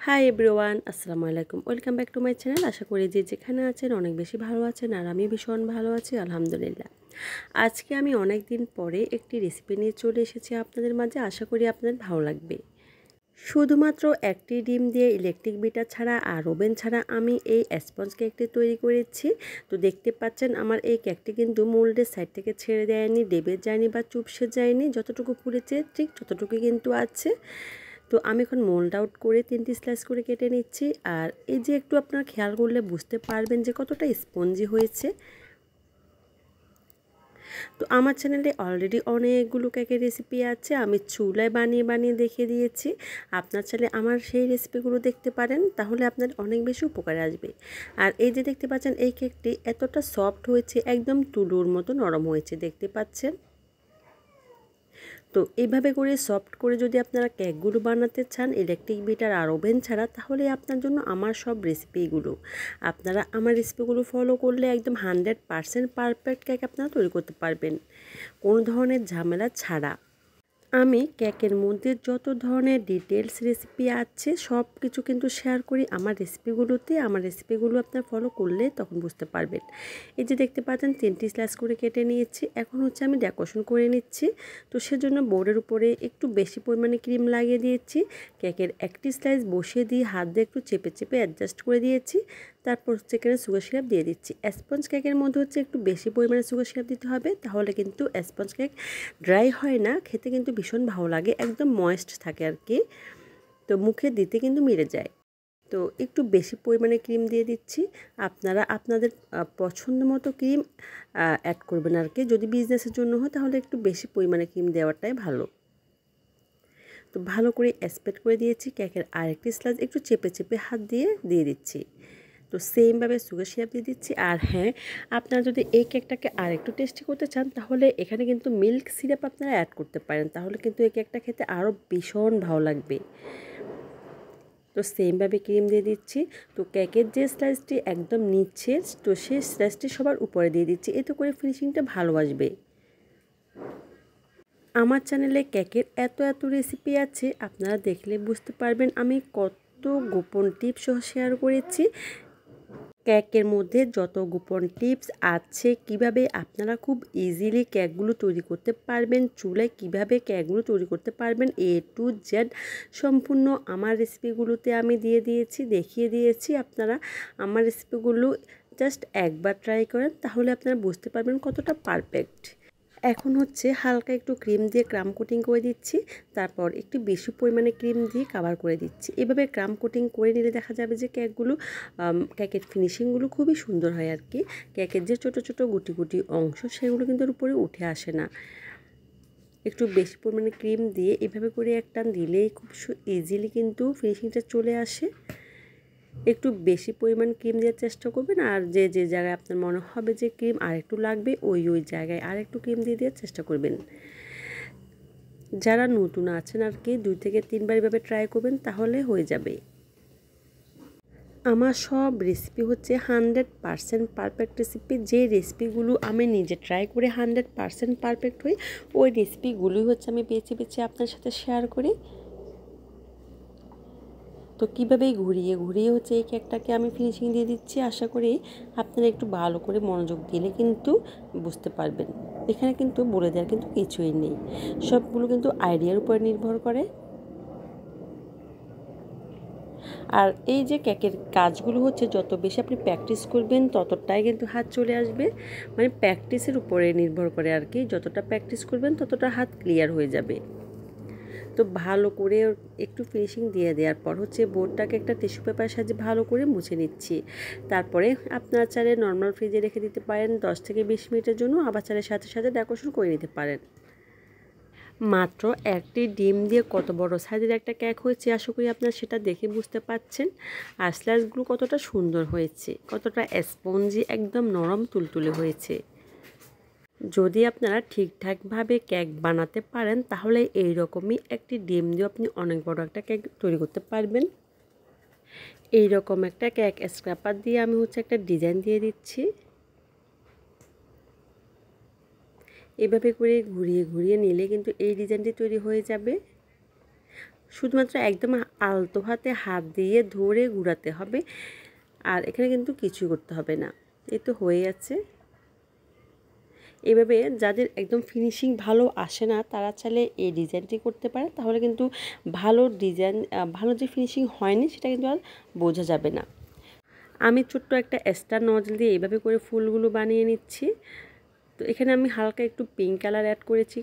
High everyone, আসসালামু আলাইকুম। Welcome back to my channel. আশা করি যে যেখানে আছেন অনেক বেশি ভালো আছেন, আর আমি ভীষণ ভালো আছি আলহামদুলিল্লাহ। আজকে আমি অনেক দিন পরে একটি রেসিপি নিয়ে চলে এসেছি আপনাদের মাঝে। আশা করি আপনাদের ভালো লাগবে। শুধুমাত্র একটি ডিম দিয়ে ইলেকট্রিক বিটার ছাড়া আর ওভেন ছাড়া আমি এই স্পঞ্জ কেকটি তৈরি করেছি। তো দেখতে পাচ্ছেন আমার এই কেকটি কিন্তু মোল্ডের সাইড থেকে ছেড়ে দেয়নি, ডেবে যায়নি বা চুপসে যায়নি। যতটুকু ফুলেছে ঠিক ততটুকুই কিন্তু আছে। তো আমি এখন মোল্ড আউট করে 3টি স্লাইস করে কেটে নিচ্ছি। আর এই যে একটু আপনারা খেয়াল করলে বুঝতে পারবেন যে কতটা স্পঞ্জি হয়েছে। তো আমার চ্যানেলে অলরেডি অনেকগুলো কেকের রেসিপি আছে, আমি চুলায় বানিয়ে বানিয়ে দেখিয়ে দিয়েছি। আপনার চাইলে আমার সেই রেসিপিগুলো দেখতে পারেন, তাহলে আপনার অনেক বেশি উপকারে আসবে। আর এই যে দেখতে পাচ্ছেন এই কেকটি এতটা সফট হয়েছে, একদম তুলোর মতো নরম হয়েছে দেখতে পাচ্ছেন। তো এইভাবে করে সফট করে যদি আপনারা কেকগুলো বানাতে চান ইলেকট্রিক বিটার আর ওভেন ছাড়া, তাহলে আপনার জন্য আমার সব রেসিপিগুলো, আপনারা আমার রেসিপিগুলো ফলো করলে একদম 100% পারফেক্ট কেক আপনারা তৈরি করতে পারবেন, কোনো ধরনের ঝামেলা ছাড়া। আমি কেকের মধ্যে যত ধরনের ডিটেলস রেসিপি আছে সব কিছু কিন্তু শেয়ার করি আমার রেসিপিগুলোতে। আমার রেসিপিগুলো আপনার ফলো করলে তখন বুঝতে পারবেন। এই যে দেখতে পাচ্ছেন 3টি স্লাইস করে কেটে নিয়েছি। এখন হচ্ছে আমি ডেকোরেশন করে নিচ্ছি। তো সেজন্য বোর্ডের উপরে একটু বেশি পরিমাণে ক্রিম লাগিয়ে দিয়েছি। কেকের একটি স্লাইস বসিয়ে দিয়ে হাত দিয়ে একটু চেপে চেপে অ্যাডজাস্ট করে দিয়েছি। তারপর হচ্ছে এখানে সুগার সিরাপ দিয়ে দিচ্ছি। স্পঞ্জ কেকের মধ্যে হচ্ছে একটু বেশি পরিমাণে সুগার সিরাপ দিতে হবে, তাহলে কিন্তু স্পঞ্জ কেক ড্রাই হয় না, খেতে কিন্তু ভীষণ ভালো লাগে, একদম ময়েস্ট থাকে আর কি। তো মুখে দিতে কিন্তু মিলে যায়। তো একটু বেশি পরিমাণে ক্রিম দিয়ে দিচ্ছি। আপনারা আপনাদের পছন্দ মতো ক্রিম অ্যাড করবেন আর কি। যদি বিজনেসের জন্য হয় তাহলে একটু বেশি পরিমাণে ক্রিম দেওয়াটাই ভালো। তো ভালো করে স্প্রেড করে দিয়েছি। কেকের আরেকটি স্লাইস একটু চেপে চেপে হাত দিয়ে দিচ্ছি। তো সেমভাবে সুগার সিরাপ দিয়ে দিচ্ছি। আর হ্যাঁ, আপনারা যদি এই কেকটাকে আর একটু টেস্টি করতে চান, তাহলে এখানে কিন্তু মিল্ক সিরাপ আপনারা অ্যাড করতে পারেন, তাহলে কিন্তু এই কেকটা খেতে আরও ভীষণ ভালো লাগবে। তো সেমভাবে ক্রিম দিয়ে দিচ্ছি। তো কেকের যে স্লাইসটি একদম নিচে, তো সেই স্লাইসটি সবার উপরে দিয়ে দিচ্ছি, এতে করে ফিনিশিংটা ভালো আসবে। আমার চ্যানেলে কেকের এত রেসিপি আছে, আপনারা দেখলে বুঝতে পারবেন আমি কত গোপন টিপস শেয়ার করেছি। কেকের মধ্যে যত গোপন টিপস আছে, কিভাবে আপনারা খুব ইজিলি কেকগুলো তৈরি করতে পারবেন, চুলায় কিভাবে কেকগুলো তৈরি করতে পারবেন, A to Z সম্পূর্ণ আমার রেসিপিগুলোতে আমি দিয়ে দিয়েছি, দেখিয়ে দিয়েছি। আপনারা আমার রেসিপিগুলো জাস্ট একবার ট্রাই করেন, তাহলে আপনারা বুঝতে পারবেন কতটা পারফেক্ট। এখন হচ্ছে হালকা একটু ক্রিম দিয়ে ক্রাম কোটিং করে দিচ্ছি। তারপর একটু বেশি পরিমাণে ক্রিম দিয়ে কাভার করে দিচ্ছি। এভাবে ক্রাম কোটিং করে নিলে দেখা যাবে যে কেকের ফিনিশিংগুলো খুবই সুন্দর হয় আর কি। কেকের যে ছোটো ছোটো গুটি গুটি অংশ, সেগুলো কিন্তু এর উপরে উঠে আসে না। একটু বেশি পরিমাণে ক্রিম দিয়ে এভাবে করে একটা দিলেই খুব ইজিলি কিন্তু ফিনিশিংটা চলে আসে। একটু বেশি পরিমাণ ক্রিম দেওয়ার চেষ্টা করবেন, আর যে যে জায়গায় আপনার মনে হবে যে ক্রিম আর একটু লাগবে, ওই জায়গায় আর একটু ক্রিম দিয়ে দেওয়ার চেষ্টা করবেন। যারা নতুন আছেন আর কি 2 থেকে 3 বার এভাবে ট্রাই করবেন, তাহলে হয়ে যাবে। আমার সব রেসিপি হচ্ছে 100% পারফেক্ট রেসিপি। যে রেসিপিগুলো আমি নিজে ট্রাই করে 100% পারফেক্ট হই, ওই রেসিপিগুলোই হচ্ছে আমি বেছে বেছে আপনার সাথে শেয়ার করি। তো কীভাবে ঘুরিয়ে ঘুরিয়ে হচ্ছে এই কেকটাকে আমি ফিনিশিং দিয়ে দিচ্ছি। আশা করি আপনারা একটু ভালো করে মনোযোগ দিলে কিন্তু বুঝতে পারবেন। এখানে কিন্তু বলে দেওয়ার কিন্তু কিছুই নেই, সবগুলো কিন্তু আইডিয়ার উপর নির্ভর করে। আর এই যে কেকের কাজগুলো হচ্ছে যত বেশি আপনি প্র্যাকটিস করবেন ততটাই কিন্তু হাত চলে আসবে, মানে প্র্যাকটিসের উপরে নির্ভর করে আর কি। যতটা প্র্যাকটিস করবেন ততটা হাত ক্লিয়ার হয়ে যাবে। তো ভালো করে একটু ফিনিশিং দিয়ে দেওয়ার পর হচ্ছে বোর্ডটাকে একটা টিস্যু পেপারের সাহায্যে ভালো করে মুছে নিচ্ছি। তারপরে আপনারা চাইলে নর্মাল ফ্রিজে রেখে দিতে পারেন 10 থেকে 20 মিনিটের জন্য, আবার চাইলে সাথে সাথে ডেকোরেশন করে নিতে পারেন। মাত্র একটি ডিম দিয়ে কত বড় সাইজের একটা কেক হয়েছে, আশা করি আপনারা সেটা দেখে বুঝতে পারছেন। আর স্লাইসগুলো কতটা সুন্দর হয়েছে, কতটা স্পঞ্জি, একদম নরম তুলতুলে হয়েছে। যদি আপনারা ঠিকঠাকভাবে কেক বানাতে পারেন, তাহলে এই রকমই একটি ডিম দিয়ে আপনি অনেক বড় একটা কেক তৈরি করতে পারবেন। এই রকম একটা কেক স্ক্র্যাপার দিয়ে আমি হচ্ছে একটা ডিজাইন দিয়ে দিচ্ছি। এভাবে করে ঘুরিয়ে ঘুরিয়ে নিলে কিন্তু এই ডিজাইনটি তৈরি হয়ে যাবে। শুধুমাত্র একদম আলতো হাতে হাত দিয়ে ধরে ঘোরাতে হবে, আর এখানে কিন্তু কিছু করতে হবে না। এই তো হয়ে যাচ্ছে। এভাবে যাদের একদম ফিনিশিং ভালো আসে না তারা চাইলে এই ডিজাইনটি করতে পারে, তাহলে কিন্তু ভালো ডিজাইন ভালো যে ফিনিশিং হয়নি সেটা কিন্তু আর বোঝা যাবে না। আমি ছোট্ট একটা স্টার নজল দিয়ে এইভাবে করে ফুলগুলো বানিয়ে নিচ্ছি। তো এখানে আমি হালকা একটু পিঙ্ক কালার অ্যাড করেছি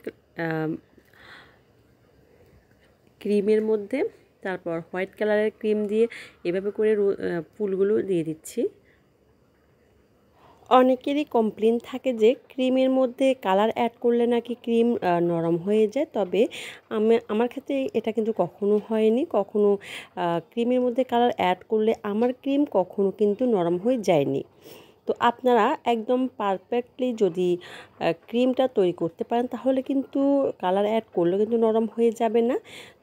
ক্রিমের মধ্যে, তারপর হোয়াইট কালারের ক্রিম দিয়ে এভাবে করে ফুলগুলো দিয়ে দিচ্ছি। অনেকেরই কমপ্লেন থাকে যে ক্রিমের মধ্যে কালার অ্যাড করলে নাকি ক্রিম নরম হয়ে যায়, তবে আমার ক্ষেত্রে এটা কিন্তু কখনো হয়নি। কখনো ক্রিমের মধ্যে কালার অ্যাড করলে আমার ক্রিম কখনো কিন্তু নরম হয়ে যায়নি। তো আপনারা একদম পারফেক্টলি যদি ক্রিমটা তৈরি করতে পারেন তাহলে কিন্তু কালার অ্যাড করলেও কিন্তু নরম হয়ে যাবে না।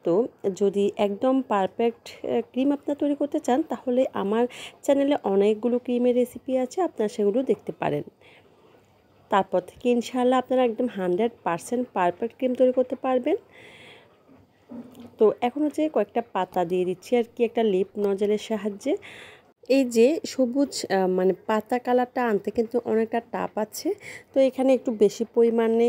তো যদি একদম পারফেক্ট ক্রিম আপনারা তৈরি করতে চান তাহলে আমার চ্যানেলে অনেকগুলো ক্রিমের রেসিপি আছে, আপনারা সেগুলো দেখতে পারেন। তারপর থেকে ইনশাআল্লাহ আপনারা একদম 100% পারফেক্ট ক্রিম তৈরি করতে পারবেন। তো এখন হচ্ছে কয়েকটা পাতা দিয়ে দিচ্ছি আর কি একটা লিপ নজলের সাহায্যে। এই যে সবুজ মানে পাতা কালারটা আনতে কিন্তু অনেকটা টাপ আছে। তো এখানে একটু বেশি পরিমাণে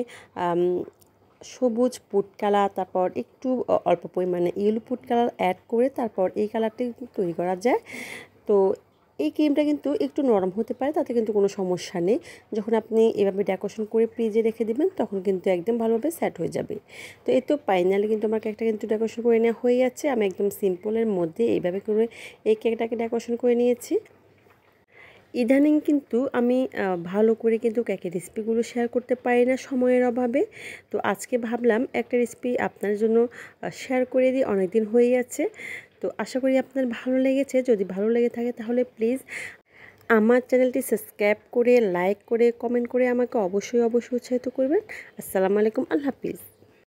সবুজ ফুড কালার, তারপর একটু অল্প পরিমাণে ইয়েলো ফুড কালার অ্যাড করে তারপর এই কালারটি তৈরি করা যায়। তো এই ক্রিমটা কিন্তু একটু নরম হতে পারে, তাতে কিন্তু কোনো সমস্যা নেই। যখন আপনি এভাবে ডেকোরেশন করে ফ্রিজে রেখে দিবেন তখন কিন্তু একদম ভালোভাবে সেট হয়ে যাবে। তো এই তো ফাইনালি কিন্তু আমার কেকটা কিন্তু ডেকোরেশন করে নেওয়া হয়ে যাচ্ছে। আমি একদম সিম্পলের মধ্যে এইভাবে করে এই কেকটাকে ডেকোরেশন করে নিয়েছি। ইদানিং কিন্তু আমি ভালো করে কিন্তু কেকের রেসিপিগুলো শেয়ার করতে পারি না সময়ের অভাবে। তো আজকে ভাবলাম একটা রেসিপি আপনার জন্য শেয়ার করে দিই, অনেকদিন হয়ে যাচ্ছে। তো আশা করি আপনার ভালো লেগেছে। যদি ভালো লেগে থাকে তাহলে প্লিজ আমার চ্যানেলটি সাবস্ক্রাইব করে, লাইক করে, কমেন্ট করে আমাকে অবশ্যই উৎসাহিত করবেন। আসসালামু আলাইকুম, আল্লাহ হাফিজ।